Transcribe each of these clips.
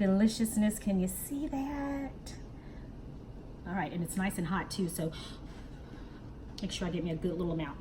deliciousness. Can you see that? All right, and it's nice and hot too, so make sure I get me a good little amount.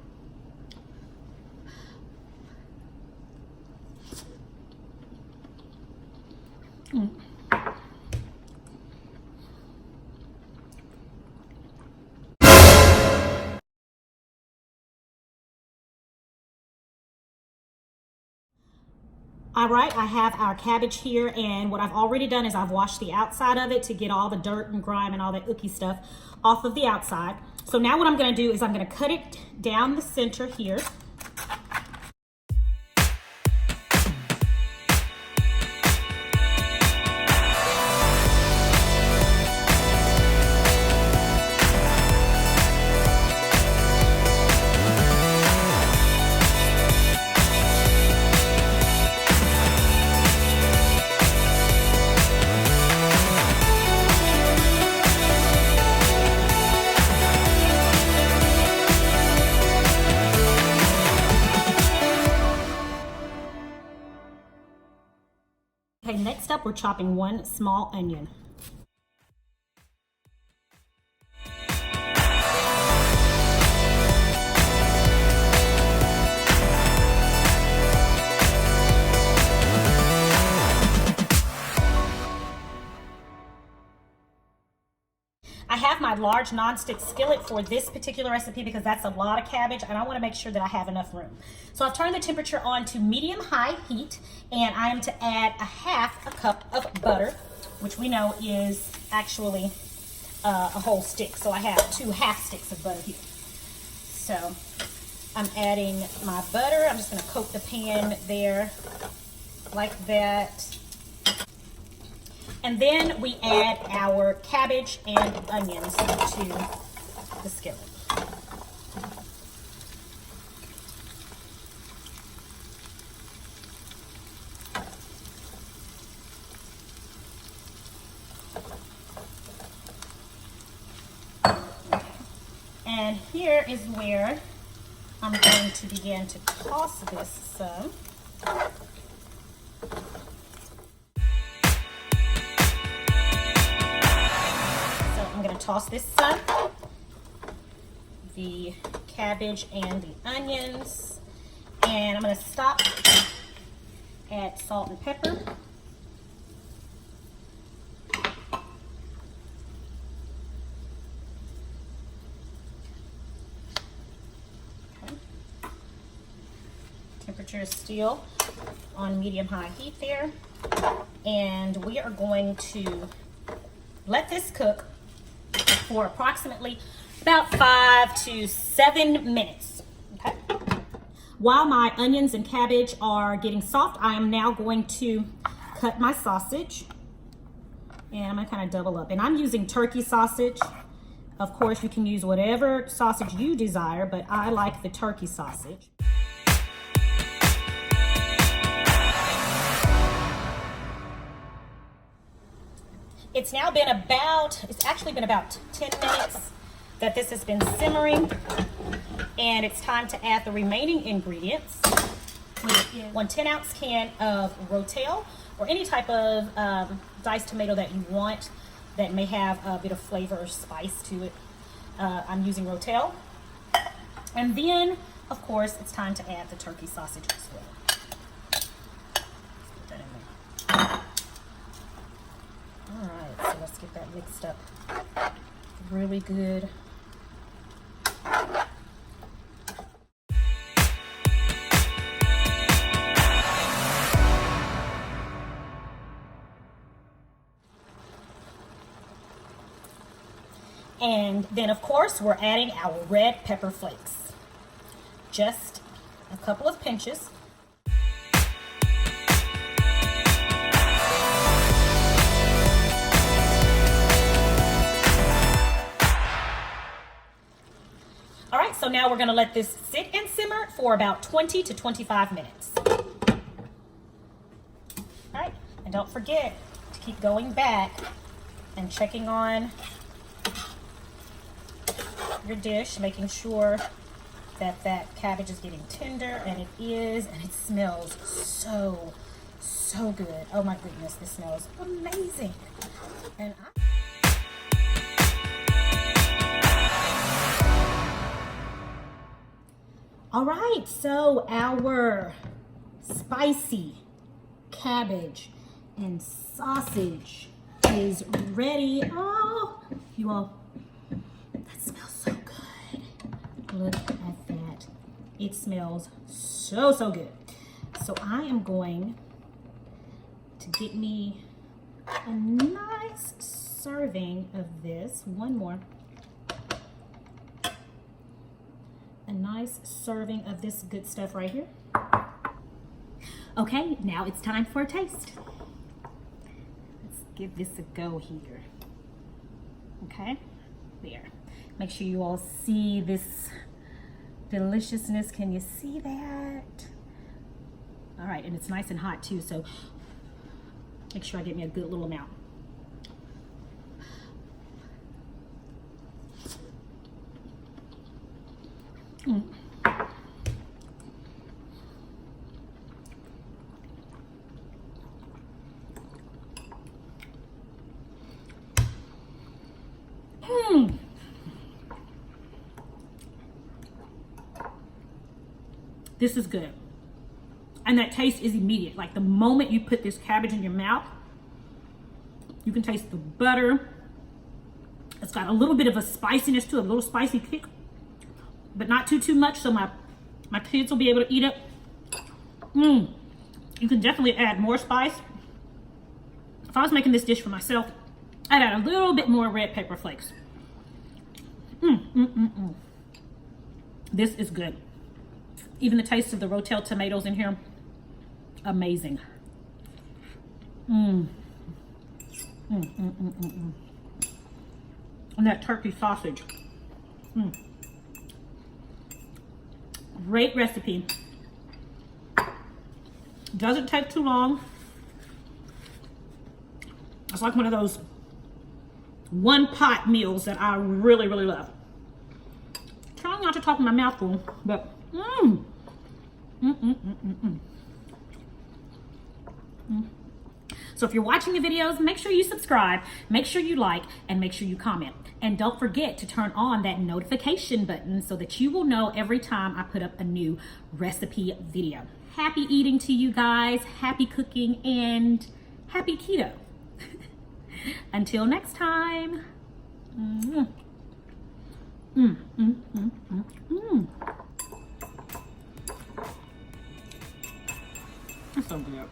All right, I have our cabbage here, and what I've already done is I've washed the outside of it to get all the dirt and grime and all that ooky stuff off of the outside. So now what I'm gonna do is I'm gonna cut it down the center here. Okay, next up, we're chopping one small onion. I have my large nonstick skillet for this particular recipe because that's a lot of cabbage and I want to make sure that I have enough room. So I've turned the temperature on to medium-high heat, and I am to add a half a cup of butter, which we know is actually a whole stick. So I have 2 half sticks of butter here. So I'm adding my butter. I'm just going to coat the pan there like that. And then we add our cabbage and onions to the skillet. And here is where I'm going to begin to toss this some. I'm going to toss this some, the cabbage and the onions, and I'm going to stop, add salt and pepper. Okay. Temperature is still on medium-high heat there, and we are going to let this cook for approximately about 5 to 7 minutes. Okay. While my onions and cabbage are getting soft, I am now going to cut my sausage, and I'm gonna kind of double up. And I'm using turkey sausage. Of course, you can use whatever sausage you desire, but I like the turkey sausage. It's now been it's actually been about 10 minutes that this has been simmering, and it's time to add the remaining ingredients, which is 1 10-ounce can of Rotel, or any type of diced tomato that you want that may have a bit of flavor or spice to it. I'm using Rotel. And then, of course, it's time to add the turkey sausage as well. Let's put that in there. All right, so let's get that mixed up really good. And then, of course, we're adding our red pepper flakes. Just a couple of pinches. All right, so now we're gonna let this sit and simmer for about 20 to 25 minutes. All right, and don't forget to keep going back and checking on your dish, making sure that that cabbage is getting tender, and it is, and it smells so so good. Oh my goodness, this smells amazing. And all right, so our spicy cabbage and sausage is ready. Oh, you all, that smells so good. Look at that. It smells so, so good. So I am going to get me a nice serving of this. One more. A nice serving of this good stuff right here. Okay, now it's time for a taste. Let's give this a go here. Okay, there. Make sure you all see this deliciousness. Can you see that? All right, and it's nice and hot too, so make sure I get me a good little amount. Mm. Mm. This is good. And that taste is immediate. Like the moment you put this cabbage in your mouth, you can taste the butter. It's got a little bit of a spiciness to it, a little spicy kick, but not too much, so my kids will be able to eat it. You can definitely add more spice. If I was making this dish for myself, I'd add a little bit more red pepper flakes. This is good. Even the taste of the Rotel tomatoes in here, amazing. And that turkey sausage. Great recipe. Doesn't take too long. It's like one of those one pot meals that I really, really love. Trying not to talk with my mouth full, but So if you're watching the videos, make sure you subscribe, make sure you like, and make sure you comment. And don't forget to turn on that notification button so that you will know every time I put up a new recipe video. Happy eating to you guys, happy cooking, and happy keto. Until next time. That's so good.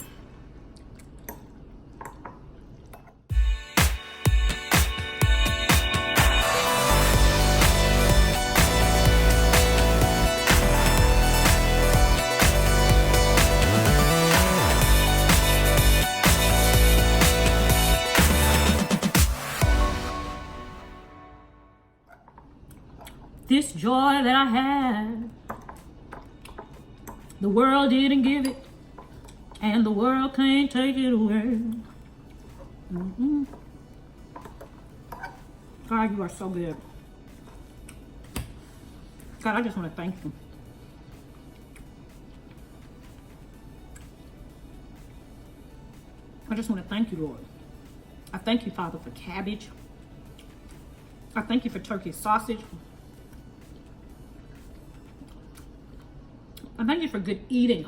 This joy that I had, the world didn't give it, and the world can't take it away. God, you are so good. God, I just want to thank you. I just want to thank you, Lord. I thank you, Father, for cabbage. I thank you for turkey sausage. I thank you for good eating.